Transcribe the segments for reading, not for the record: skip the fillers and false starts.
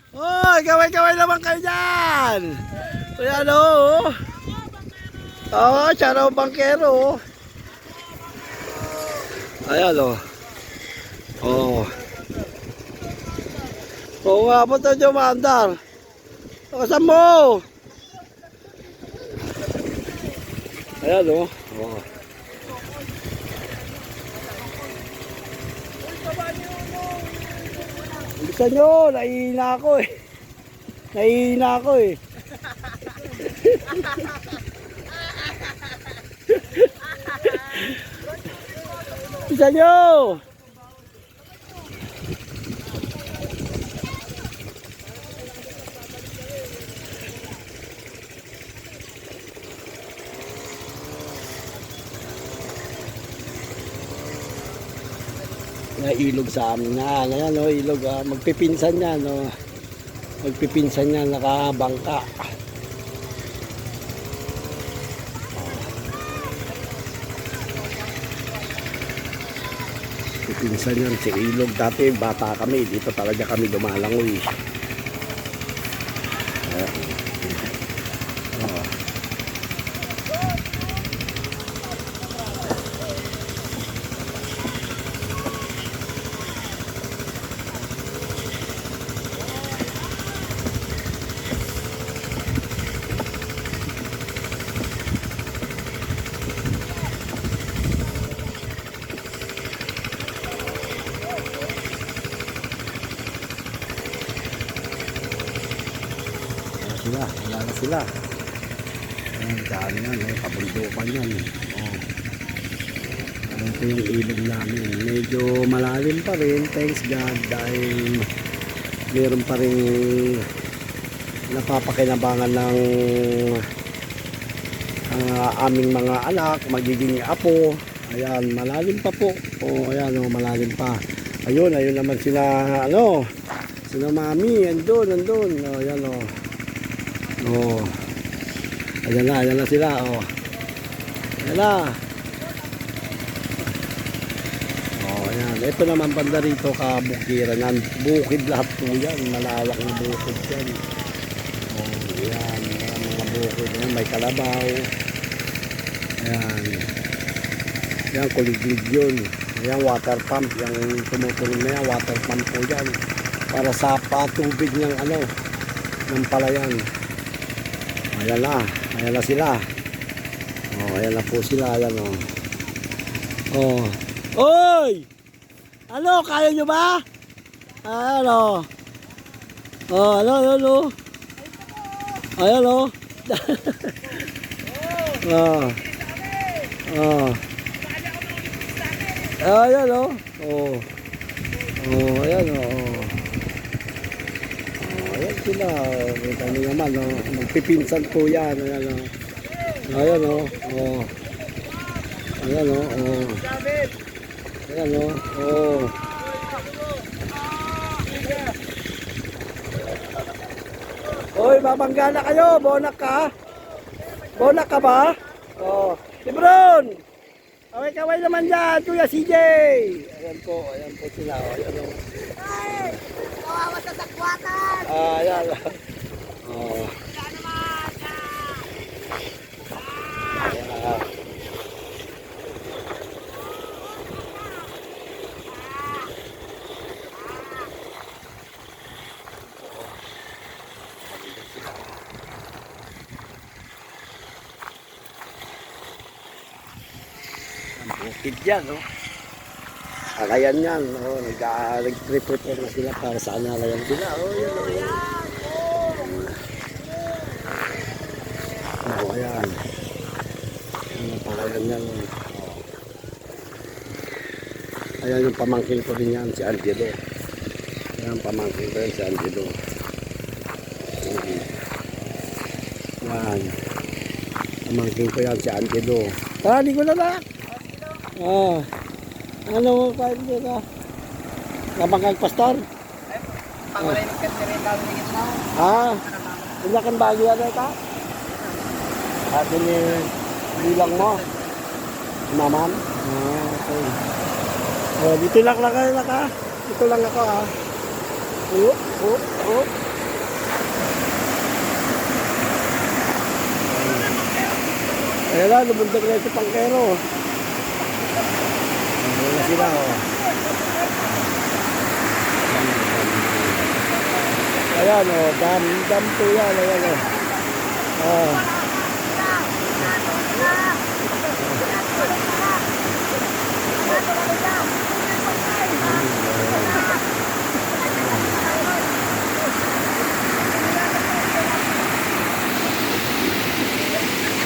Oh, kaway-kaway naman kayo dyan. Ayan o. Oo, siya raw bangkero. Ayan o. Oo. Oo nga po ito yung maandar. Saan mo? Ayan o. Oo. Bisa nyo, nahihina ako eh. Nahihina ako eh. Bisa nyo. Na ilog sa amin na. Ayan o, ilog. Magpipinsan yan o. Magpipinsan yan, nakabangka. Pipinsan yan, si ilog. Dati bata kami, dito talaga kami lumalangoy. Ayan. Oh. Wala na sila. Ayan, daan yan, kabundukan yan. Oh. Ayan po yung ilog namin. Medyo malalim pa rin, thanks God, dahil meron pa rin napapakinabangan ng aming mga anak, magiging apo. Ayan, malalim pa po. Oh, ayan, oh, malalim pa. Ayun naman sila, sila mami, andun. Oh, ayan, oh. Oh. Ayan na sila, oh. Ayan na. Oh, ayan. Ito naman banda rito kabukiran. Bukid lahat po yan. Malawak na bukid yan. Oh, ayan. Mga bukid. Ayan, may kalabaw. Ayan. Ayan, kuliglig yun. Ayan, water pump. Yung tumutuloy na yan, water pump po yan. Para sa patubig ng ng palayan. Ayan na sila. Oh, ayan na po sila, ayan oh. Oh. Oy! Kaya nyo ba? Ano? Oh, ano? Ayan oh. Oh. Oh. Ayan oh. Oh. Oh, ayan oh. Ayan sila, kami naman, magpipinsan po yan. Ayan o. Ayan o. Oh. Ayan o. Oh. Ayan o. Oh. Hoy, babangga na kayo. Bonak ka? Bonak ka ba? Oh. Lebron! Kaway-kaway naman dyan, Kuya CJ. Ayan po sila. Ayan o. Ay! Kawawa sa sakwatan! Ayan. Oh. Ayan. Ang bukid yan, no? Alayan yan, no? Nag-prepare na sila para sa alayan sila. Oh, yan, oh. Oh, ayan. Ang palayan yan, oh. Ayan yung pamangkin ko rin yan, si Angelo. Ayan, pamangkin ko yan, si Angelo. Ayan. Pamangkin ko yan, si Angelo. Tara, di ko na na. Ah. Ano kahit dito? Nabangkag pastor? Pangulay ng kandirin daw ng gitna. Hindi kan bagi ada ka? Sabi ni bilang mo. Naman? Okay. Dito lang kayo ka. Dito lang ako Up. Ayan na, lumundag na ito pangkero. Ayan na sila, oh. Ayan, oh, dam to yan, ayan, oh. Oh.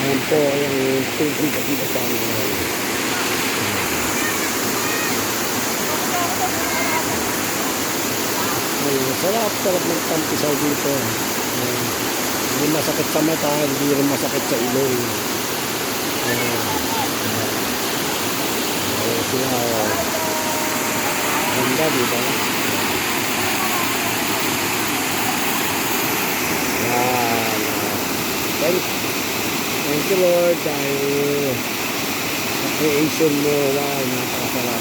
Ayan po, yung tubig at dito sa amin. Sarap magtampisaw dito. Hindi masakit sa mata, hindi rin masakit sa ilong. Sila, ganda, diba? Yan. Thank you Lord dahil sa creation mo, wow, napakasarap.